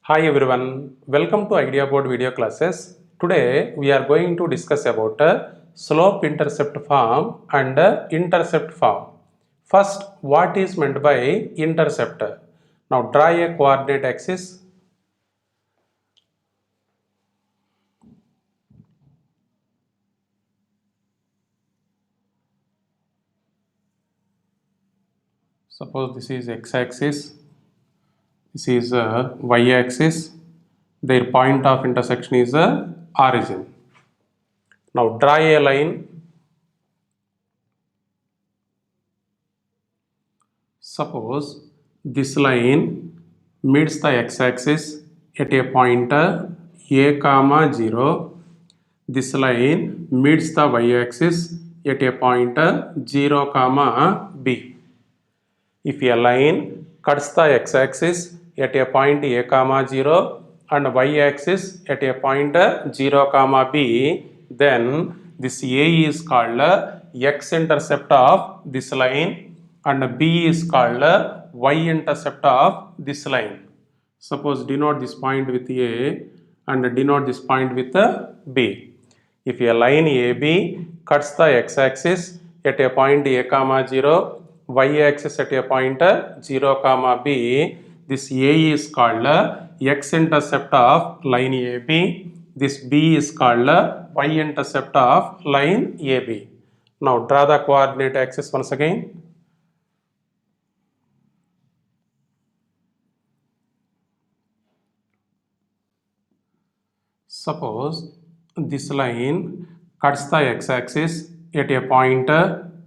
Hi everyone, welcome to Idea Board video classes. Today we are going to discuss about slope intercept form and intercept form. First, what is meant by intercept? Now draw a coordinate axis. Suppose this is x-axis, this is y-axis. Their point of intersection is origin. Now draw a line. Suppose this line meets the x-axis at a point a comma 0. This line meets the y-axis at a point 0 comma b. If a line cuts the x-axis at a point a comma 0 and y-axis at a point 0 comma b, then this a is called x-intercept of this line and b is called y-intercept of this line. Suppose denote this point with a and denote this point with b. If a line AB cuts the x-axis at a point a comma 0, y-axis at a point 0 comma b, this A is called x-intercept of line AB. This B is called y-intercept of line AB. Now draw the coordinate axis once again. Suppose this line cuts the x-axis at a point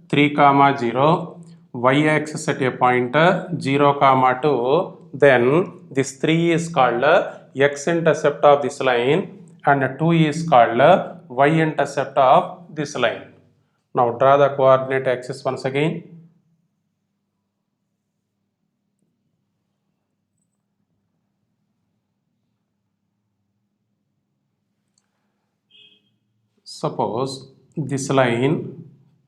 3 comma 0, y-axis at a point 0 comma 2, then this 3 is called x-intercept of this line and 2 is called y-intercept of this line. Now draw the coordinate axis once again. Suppose this line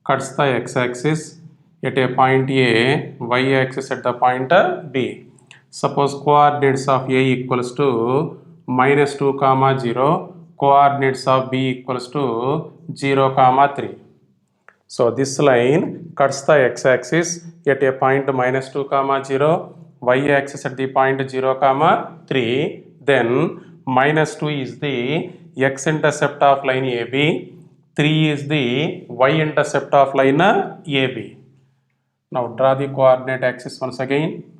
cuts the x-axis at a point A, y-axis at the point B. Suppose coordinates of A equals to minus 2 comma 0, coordinates of B equals to 0 comma 3. So this line cuts the x-axis at a point minus 2 comma 0, y-axis at the point 0 comma 3, then minus 2 is the x-intercept of line AB, 3 is the y-intercept of line AB. Now draw the coordinate axis once again.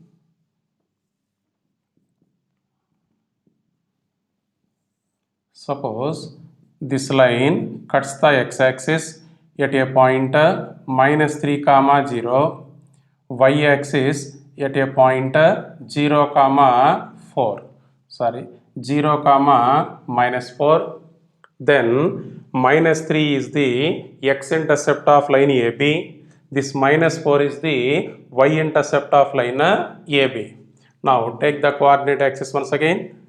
Suppose this line cuts the x-axis at a point minus 3 comma 0, y-axis at a point 0 comma 4, 0 comma minus 4, then minus 3 is the x-intercept of line AB, this minus 4 is the y-intercept of line AB. Now take the coordinate axis once again.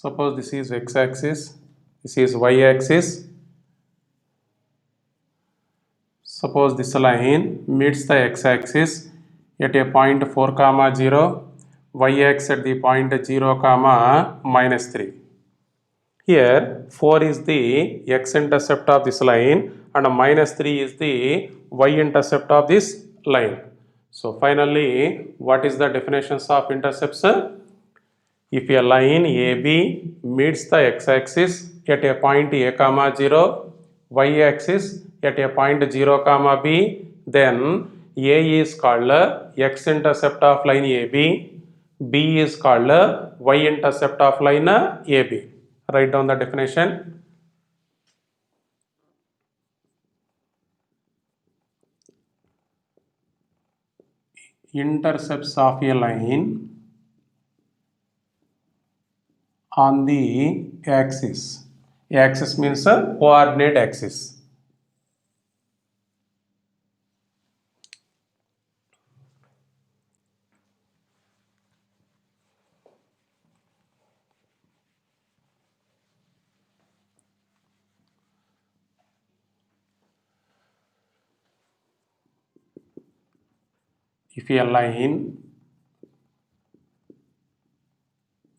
Suppose this is x-axis, this is y-axis. Suppose this line meets the x-axis at a point 4 comma 0, y-axis at the point 0 comma minus 3. Here 4 is the x-intercept of this line and minus 3 is the y-intercept of this line. So finally, what is the definitions of intercepts? If a line AB meets the x-axis at a point a comma 0, y-axis at a point 0 comma b, then A is called x-intercept of line AB, B is called y-intercept of line AB. Write down the definition. Intercepts of a line on the axis. Axis means a coordinate axis. If a line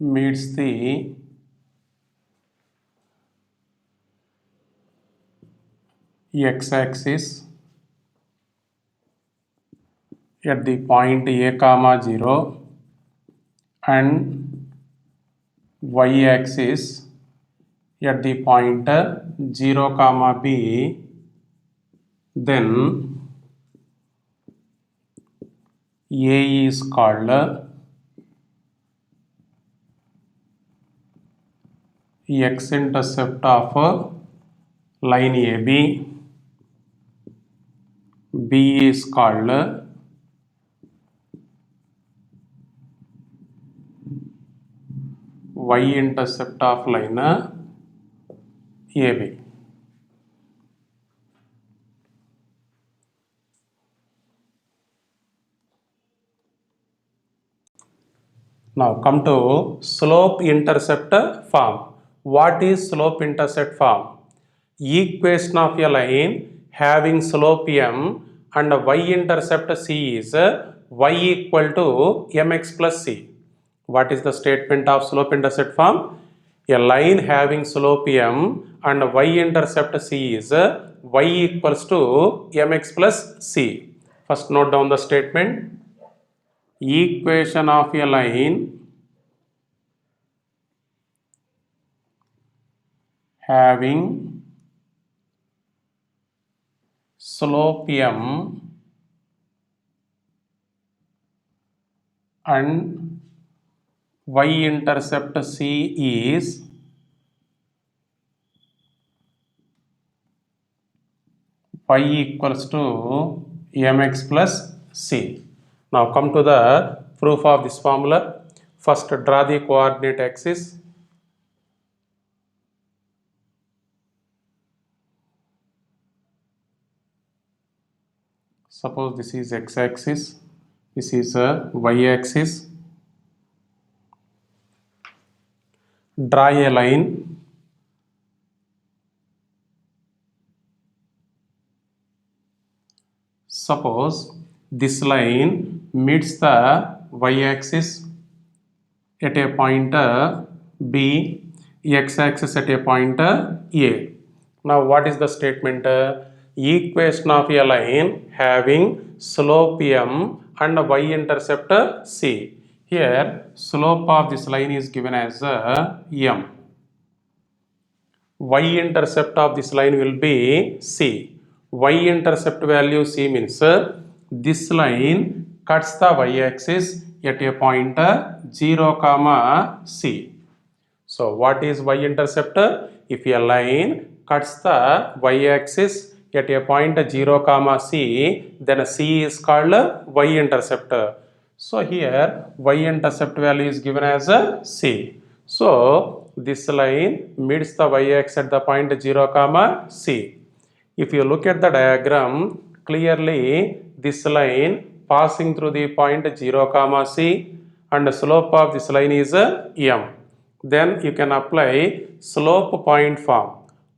meets the x-axis at the point a comma 0 and y-axis at the point 0 comma b, then A is called x-intercept of line AB, B is called y-intercept of line AB. Now come to slope-intercept form. What is slope-intercept form? Equation of a line having slope m and y-intercept c is y equal to mx plus c. What is the statement of slope-intercept form? A line having slope m and y-intercept c is y equals to mx plus c. First note down the statement. Equation of a line having slope m and y-intercept c is y equals to mx plus c. Now come to the proof of this formula. First draw the coordinate axis. Suppose this is x-axis, this is y-axis. Draw a line suppose this line meets the y-axis at a point B, x-axis at a point A. Now what is the statement? Equation of a line having slope m and y-intercept c. Here slope of this line is given as m. Y-intercept of this line will be c. Y-intercept value c means this line cuts the y-axis at a point 0 comma c. So what is y-intercept? If a line cuts the y-axis at a point 0 comma c, then c is called y-intercept. So here y-intercept value is given as c. So this line meets the y-axis at the point 0 comma c. If you look at the diagram, clearly this line passing through the point 0 comma c and the slope of this line is m. Then you can apply slope point form.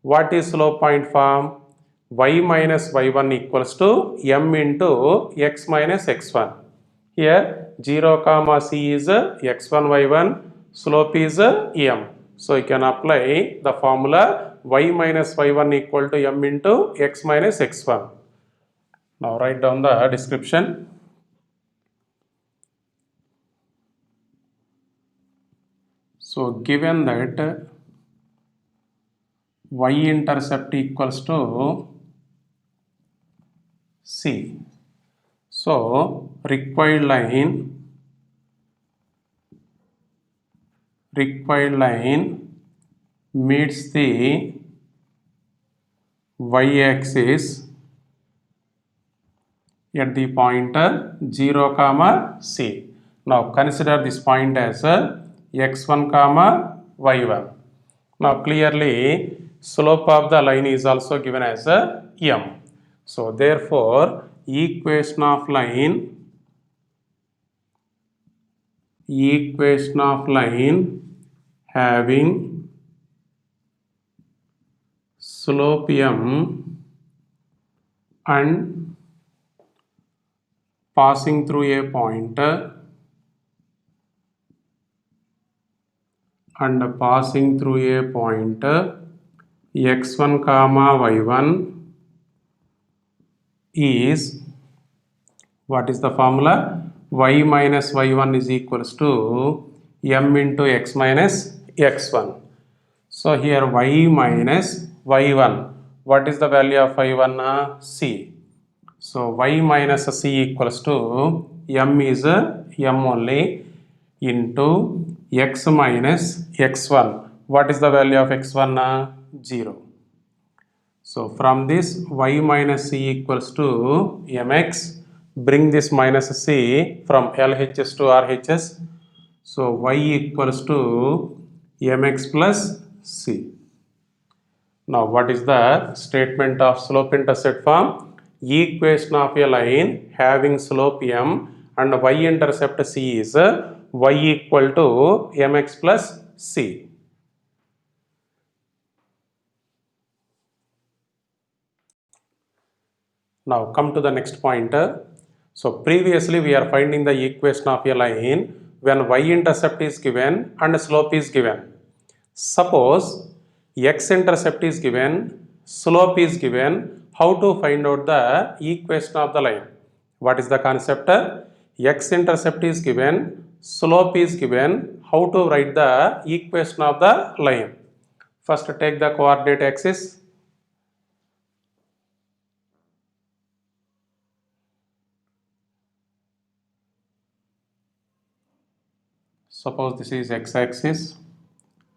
What is slope point form? Y minus y1 equals to m into x minus x1. Here 0 comma c is x1 y1, slope is m. So you can apply the formula y minus y1 equal to m into x minus x1. Now write down the description. So given that y-intercept equals to c, so required line meets the y-axis at the point 0 comma c. Now consider this point as x1 comma y1. Now clearly slope of the line is also given as m. So therefore equation of line having slope m and passing through a point and passing through a point x1 comma y1 is, what is the formula? Y minus y1 is equals to m into x minus x1. So here y minus y1, what is the value of y1? C. So y minus c equals to m is m only into x minus x1. What is the value of x1? 0. So from this y minus c equals to mx, bring this minus c from LHS to RHS. So y equals to mx plus c. Now what is the statement of slope intercept form? Equation of a line having slope m and y-intercept c is y equal to mx plus c. Now come to the next point. So previously we are finding the equation of a line when y-intercept is given and slope is given. Suppose x-intercept is given, slope is given, how to find out the equation of the line? What is the concept? X-intercept is given, slope is given, how to write the equation of the line? First take the coordinate axis. Suppose this is x-axis,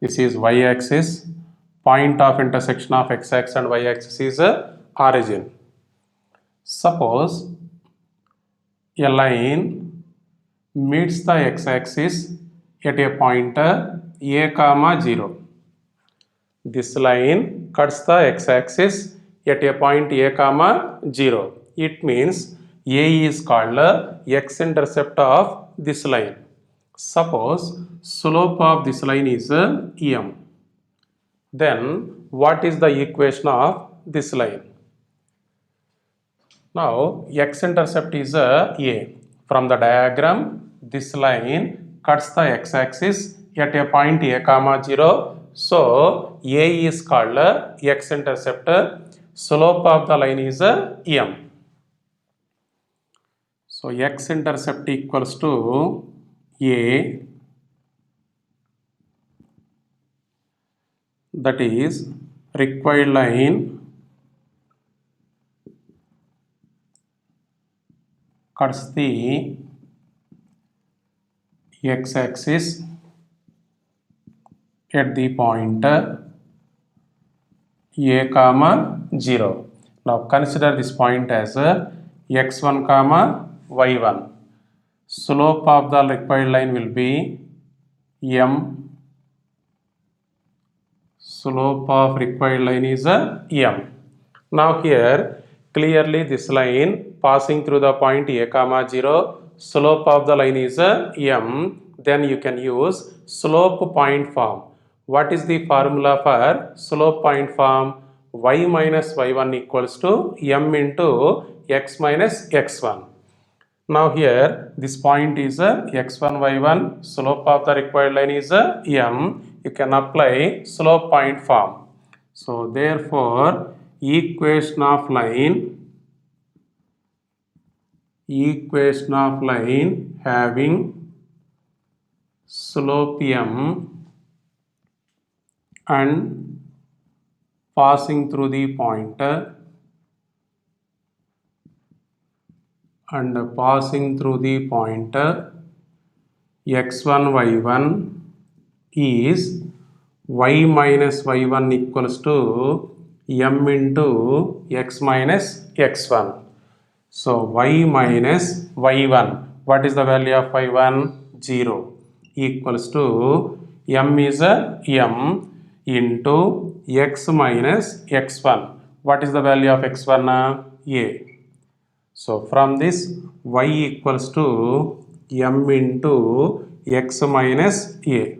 this is y-axis, point of intersection of x-axis and y-axis is origin. Suppose a line meets the x-axis at a point a comma 0. This line cuts the x-axis at a point a comma 0. It means a is called x-intercept of this line. Suppose slope of this line is m. Then what is the equation of this line? Now x-intercept is a. From the diagram, this line cuts the x-axis at a point a comma 0. So a is called x-intercept. Slope of the line is m. So x-intercept equals to a, that is required line cuts the x-axis at the point a comma 0. Now consider this point as x1 comma y1. Slope of the required line will be m. Slope of required line is m. Now here clearly this line passing through the point a comma 0, slope of the line is m. Then you can use slope point form. What is the formula for slope point form? Y minus y1 equals to m into x minus x1. Now here this point is x1 y1, slope of the required line is m. You can apply slope point form. So therefore equation of line having slope m and passing through the point x1 y1 is y minus y1 equals to m into x minus x1. So y minus y1, what is the value of y1? 0, equals to m is m into x minus x1. What is the value of x1? A. So from this y equals to m into x minus a.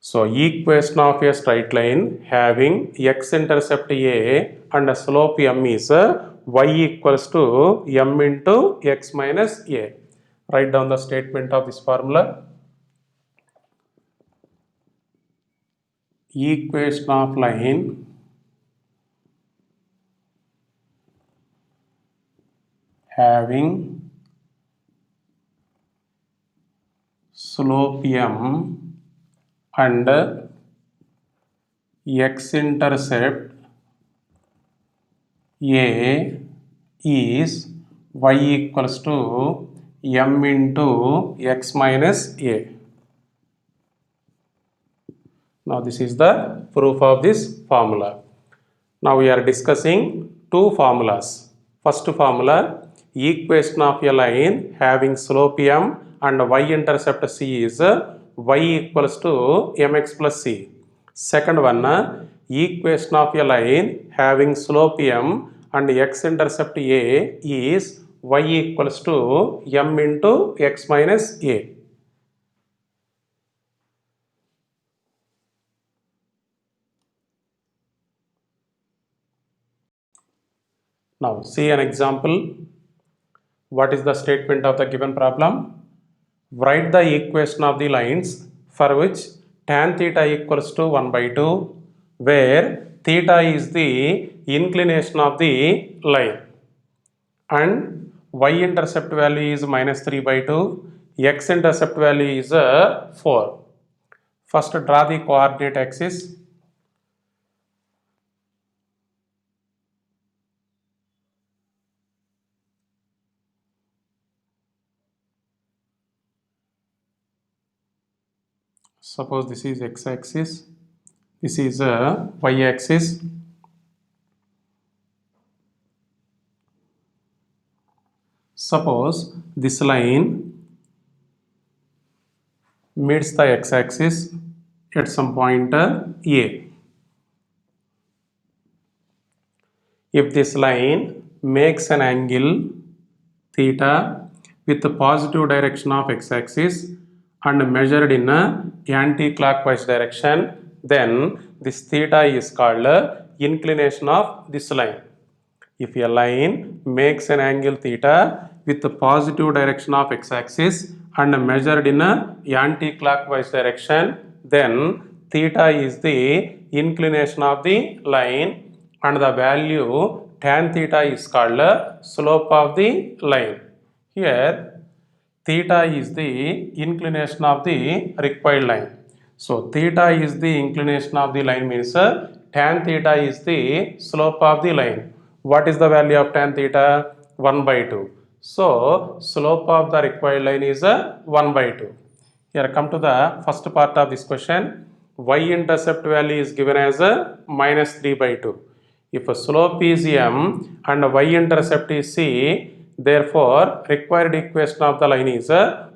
So equation of a straight line having x-intercept a and a slope m is y equals to m into x minus a. Write down the statement of this formula. equation of line having slope m and x-intercept a is y equals to m into x minus a. Now this is the proof of this formula. Now we are discussing two formulas. First formula, equation of a line having slope m and y-intercept c is y equals to mx plus c. Second one, equation of a line having slope m and x-intercept a is y equals to m into x minus a. Now see an example. What is the statement of the given problem? Write the equation of the lines for which tan theta equals to 1 by 2, where theta is the inclination of the line and y-intercept value is minus 3 by 2, x-intercept value is 4. First draw the coordinate axis. Suppose this is x-axis, this is y-axis. Suppose this line meets the x-axis at some point A. If this line makes an angle theta with the positive direction of x-axis and measured in a anti-clockwise direction, then this theta is called inclination of this line. If a line makes an angle theta with the positive direction of x-axis and measured in a anti-clockwise direction, then theta is the inclination of the line and the value tan theta is called slope of the line. Here theta is the inclination of the required line. So theta is the inclination of the line means tan theta is the slope of the line. What is the value of tan theta? 1 by 2. So slope of the required line is 1 by 2. Here come to the first part of this question. Y-intercept value is given as minus 3 by 2. If a slope is m and y-intercept is c, therefore required equation of the line is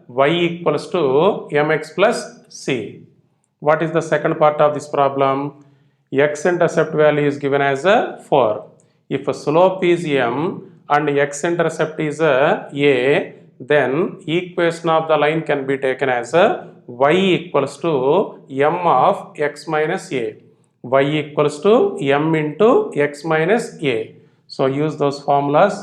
y equals to mx plus c. What is the second part of this problem? X-intercept value is given as 4. If a slope is m and x-intercept is a, then equation of the line can be taken as y equals to m of x minus a. Y equals to m into x minus a. So use those formulas.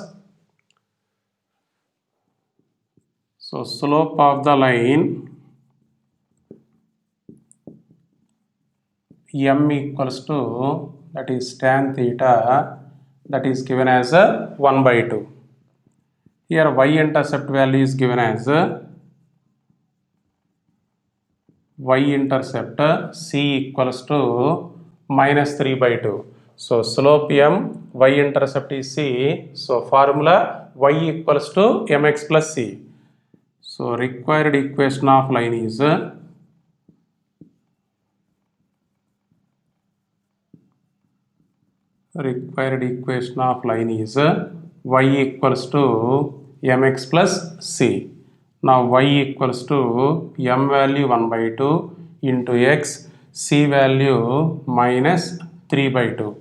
So slope of the line m equals to, that is tan theta, that is given as 1 by 2. Here y-intercept value is given as y-intercept c equals to minus 3 by 2. So slope m, y-intercept is c. So formula y equals to mx plus c. So required equation of line is y equals to mx plus c. Now y equals to m value 1 by 2 into x, c value minus 3 by 2.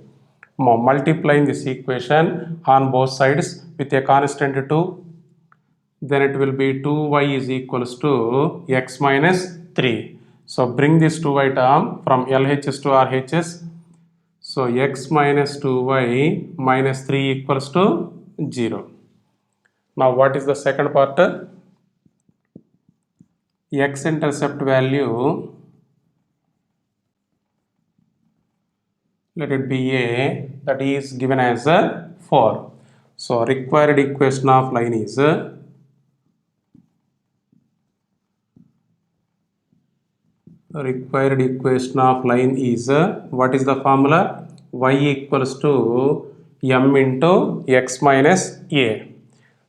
Now multiplying this equation on both sides with a constant 2, then it will be 2y is equals to x minus 3. So bring this 2y term from LHS to RHS. So x minus 2y minus 3 equals to 0. Now what is the second part? X-intercept value let it be A, that is given as 4. So required equation of line is what is the formula? Y equals to m into x minus a.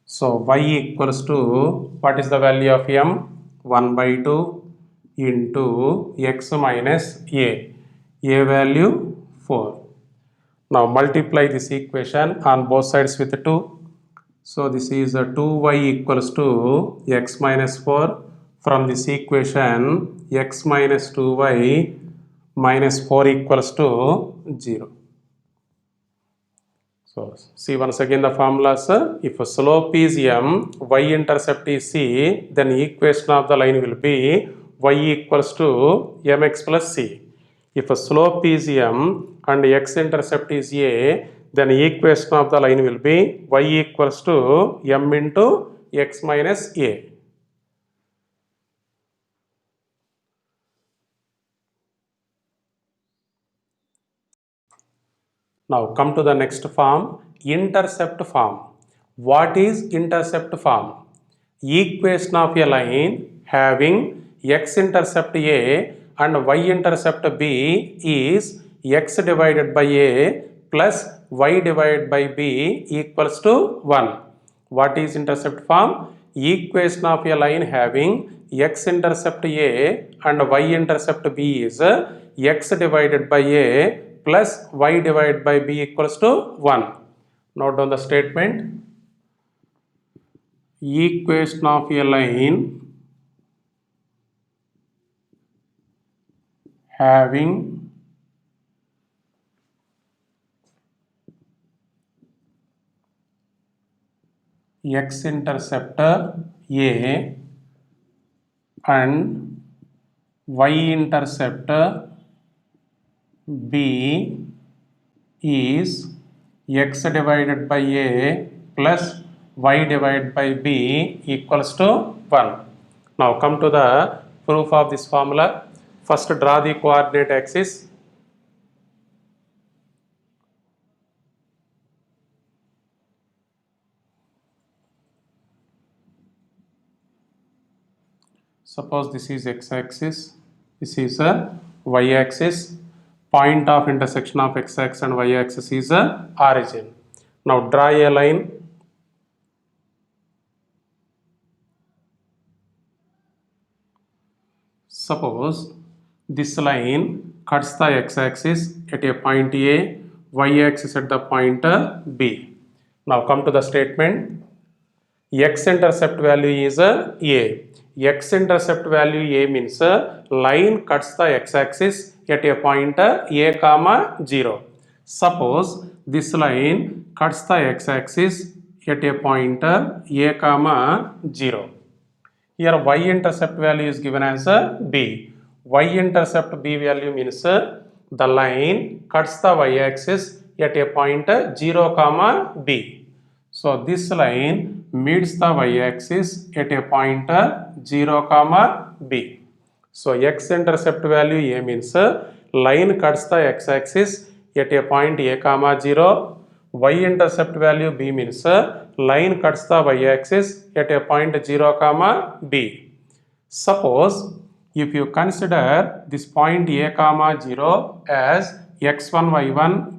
So y equals to, what is the value of m? 1 by 2 into x minus a. A value 4. Now multiply this equation on both sides with 2. So this is 2y equals to x minus 4. From this equation, x minus 2y minus 4 equals to 0. So see once again the formulas. If slope is m, y-intercept is c, then equation of the line will be y equals to mx plus c. If slope is m and x-intercept is a, then equation of the line will be y equals to m into x minus a. Now come to the next form, intercept form. What is intercept form? Equation of a line having x-intercept A and y-intercept B is x divided by A plus y divided by B equals to 1. What is intercept form? Equation of a line having x-intercept A and y-intercept B is x divided by A plus y divided by b equals to 1. Note down the statement. Equation of a line having x-intercept A and y-intercept B is x divided by A plus y divided by B equals to 1. Now come to the proof of this formula. First draw the coordinate axis. Suppose this is x-axis, this is a y-axis. Point of intersection of x-axis and y-axis is a origin. Now draw a line. Suppose this line cuts the x-axis at a point A, y-axis at the point B. Now come to the statement. X-intercept value is A. X-intercept value A means line cuts the x-axis at a point A comma 0. Suppose this line cuts the x-axis at a point A comma 0. Here y-intercept value is given as B. Y-intercept B value means the line cuts the y-axis at a point 0 comma B. So this line meets the y-axis at a point 0 comma B. So x-intercept value A means line cuts the x-axis at a point A comma 0. Y-intercept value B means line cuts the y-axis at a point 0 comma B. Suppose if you consider this point A comma 0 as x1 y1,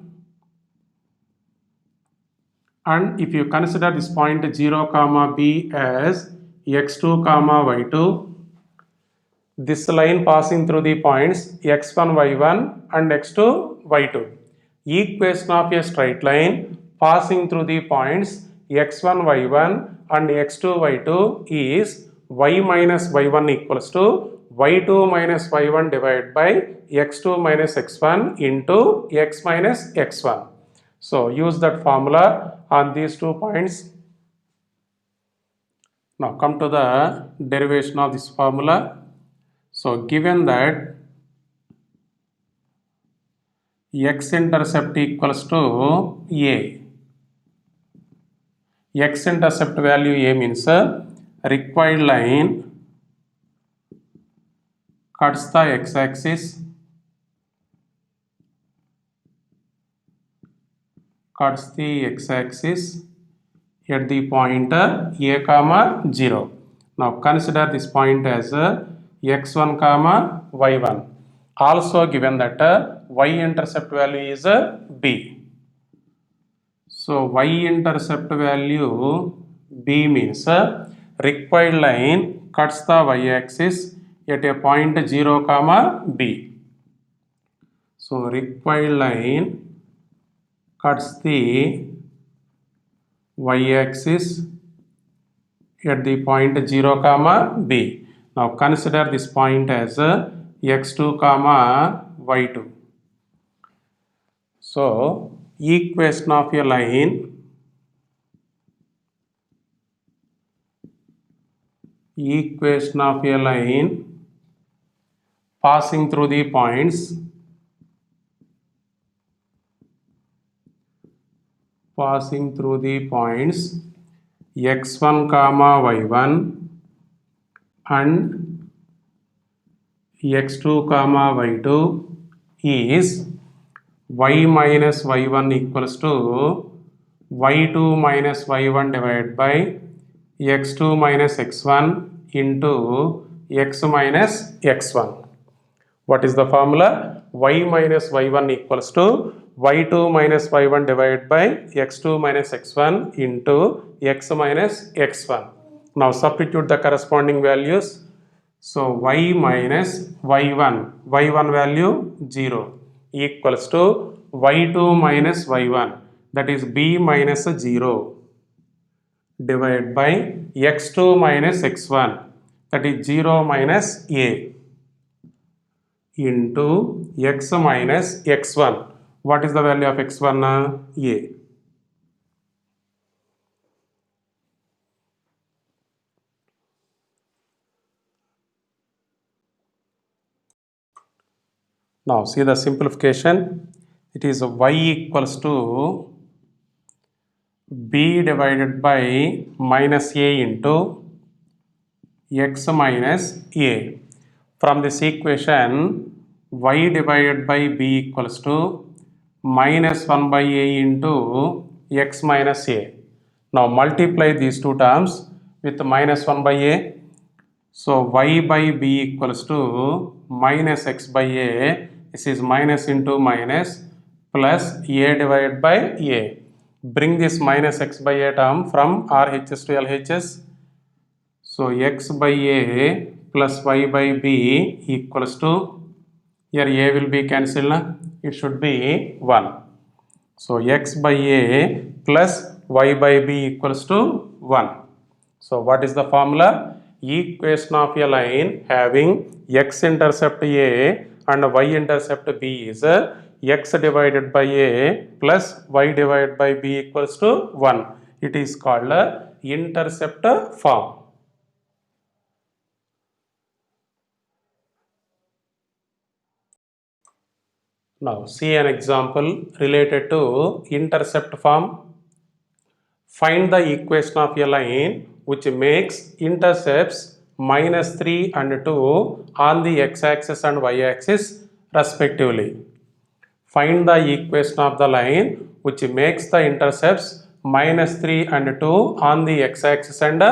and if you consider this point 0 comma B as x2 comma y2, this line passing through the points x1 y1 and x2 y2. Equation of a straight line passing through the points x1 y1 and x2 y2 is y minus y1 equals to y2 minus y1 divided by x2 minus x1 into x minus x1. So use that formula on these 2 points. Now come to the derivation of this formula. So given that x-intercept equals to A, x-intercept value A means required line cuts the x-axis cuts the x-axis at the point a comma 0. Now consider this point as x1 comma y1. Also given that y-intercept value is b. So y-intercept value b means required line cuts the y-axis at a point 0 comma b. So required line cuts the y-axis at the point 0 comma b. Now consider this point as x2 comma y2. So equation of a line passing through the points x1 comma y1 and x2 comma y2 is y minus y1 equals to y2 minus y1 divided by x2 minus x1 into x minus x1. What is the formula? Y minus y1 equals to y2 minus y1 divided by x2 minus x1 into x minus x1. Now substitute the corresponding values. So y minus y1 value 0 equals to y2 minus y1, that is b minus 0, divided by x2 minus x1, that is 0 minus a, into x minus x1. What is the value of x1? A. Now see the simplification. It is y equals to b divided by minus a into x minus a. From this equation, y divided by b equals to minus 1 by a into x minus a. Now multiply these two terms with minus 1 by a. So y by b equals to minus x by a. This is minus into minus plus a divided by a. Bring this minus x by a term from RHS to LHS. So x by a plus y by b equals to, here a will be cancelled, it should be 1. So x by a plus y by b equals to 1. So what is the formula? Equation of a line having x intercept a and y intercept b is x divided by a plus y divided by b equals to 1. It is called intercept form. Now see an example related to intercept form. Find the equation of a line which makes intercepts minus 3 and 2 on the x-axis and y-axis respectively. Find the equation of the line which makes the intercepts minus 3 and 2 on the x-axis and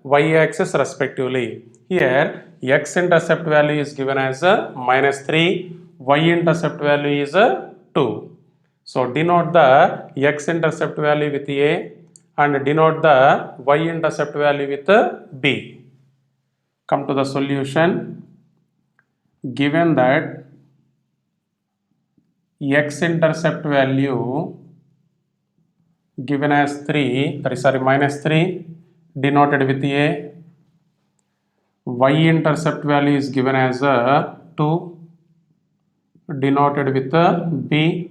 y-axis respectively. Here x-intercept value is given as minus 3, y-intercept value is 2. So denote the x-intercept value with a and denote the y-intercept value with b. Come to the solution. Given that x-intercept value given as 3, minus 3, denoted with a. Y-intercept value is given as 2, denoted with b.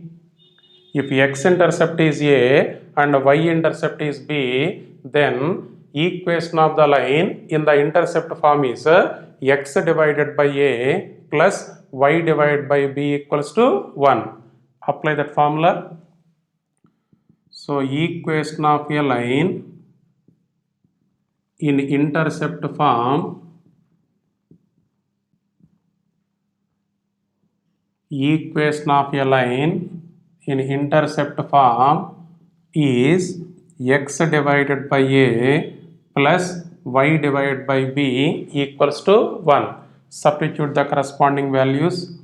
If x-intercept is a and y-intercept is b, then equation of the line in the intercept form is x divided by a plus y divided by b equals to 1. Apply that formula. So equation of a line in intercept form is x divided by a plus y divided by b equals to 1. Substitute the corresponding values.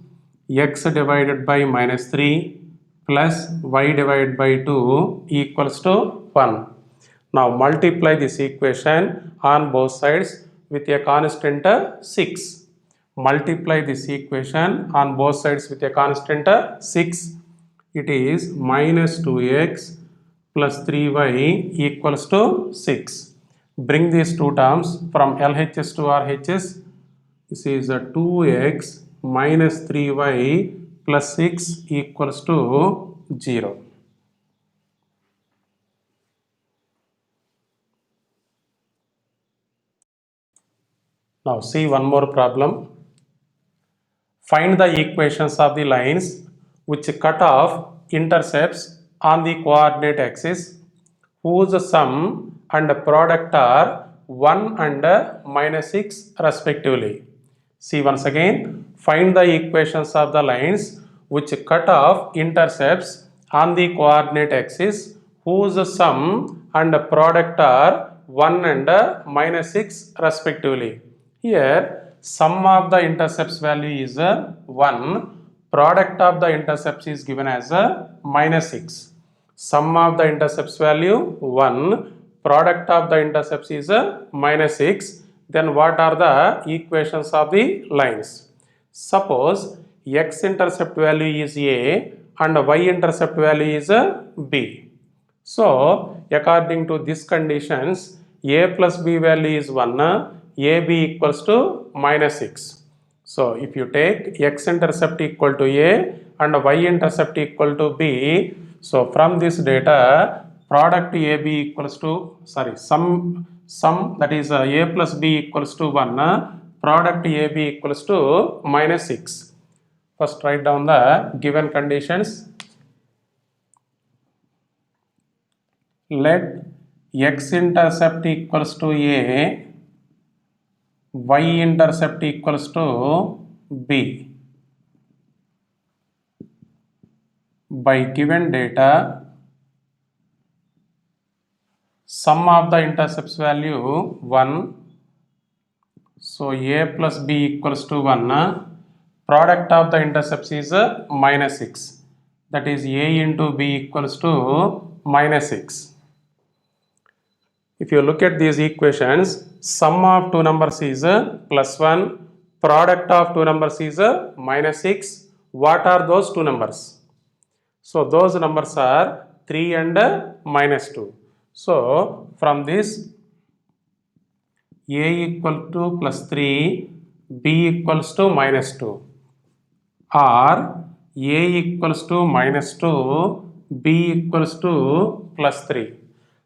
X divided by minus 3 plus y divided by 2 equals to 1. Now multiply this equation on both sides with a constant 6. Multiply this equation on both sides with a constant 6. It is minus 2x plus 3y equals to 6. Bring these two terms from LHS to RHS. This is a 2x minus 3y plus 6 equals to 0. Now see one more problem. Find the equations of the lines which cut off intercepts on the coordinate axis whose sum and product are 1 and minus 6 respectively. See once again, find the equations of the lines which cut off intercepts on the coordinate axis whose sum and product are 1 and minus 6 respectively. Here sum of the intercepts value is 1, product of the intercepts is given as minus 6. Sum of the intercepts value 1, product of the intercepts is minus 6. Then what are the equations of the lines? Suppose x intercept value is a and y intercept value is b. So according to these conditions, a plus b value is 1, ab equals to minus 6. So if you take x intercept equal to a and y intercept equal to b, so from this data product ab equals to sum that is a plus b equals to 1, product ab equals to minus 6. First write down the given conditions. Let x intercept equals to a, y intercept equals to b. By given data, sum of the intercepts value 1, so a plus b equals to 1, product of the intercepts is minus 6, that is a into b equals to minus 6. If you look at these equations, sum of two numbers is plus 1, product of two numbers is minus 6. What are those two numbers? So those numbers are 3 and minus 2. So from this, a equal to plus 3, b equals to minus 2, or a equals to minus 2, b equals to plus 3.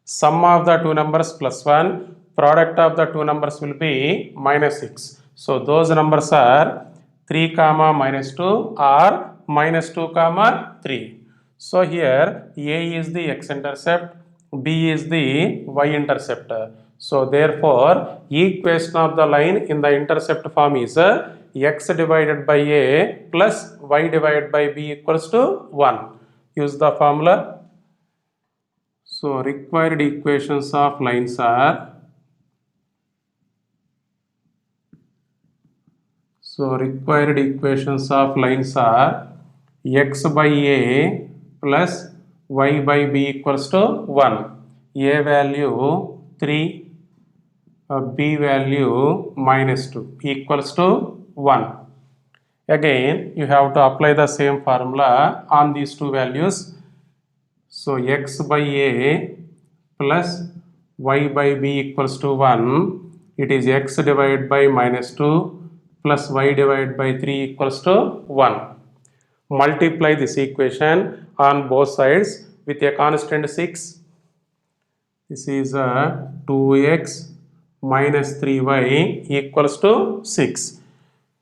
Sum of the two numbers plus 1, product of the two numbers will be minus 6. So those numbers are 3 comma minus 2 or minus 2 comma 3. So here a is the x-intercept, b is the y-intercept. So therefore equation of the line in the intercept form is x divided by a plus y divided by b equals to 1. Use the formula. So required equations of lines are, x by a plus y by b equals to 1. A value 3, b value minus 2 equals to 1. Again, you have to apply the same formula on these two values. So x by a plus y by b equals to 1. It is x divided by minus 2 plus y divided by 3 equals to 1. Multiply this equation on both sides with a constant 6. This is 2x minus 3y equals to 6.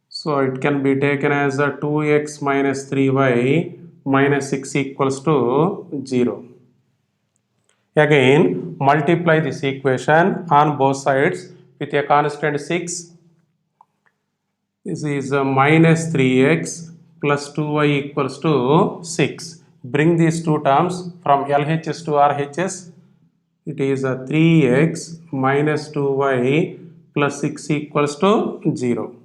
So it can be taken as 2x minus 3y minus 6 equals to 0. Again, multiply this equation on both sides with a constant 6. This is minus 3x plus 2y equals to 6. bring these two terms from LHS to RHS. It is 3x minus 2y plus 6 equals to 0.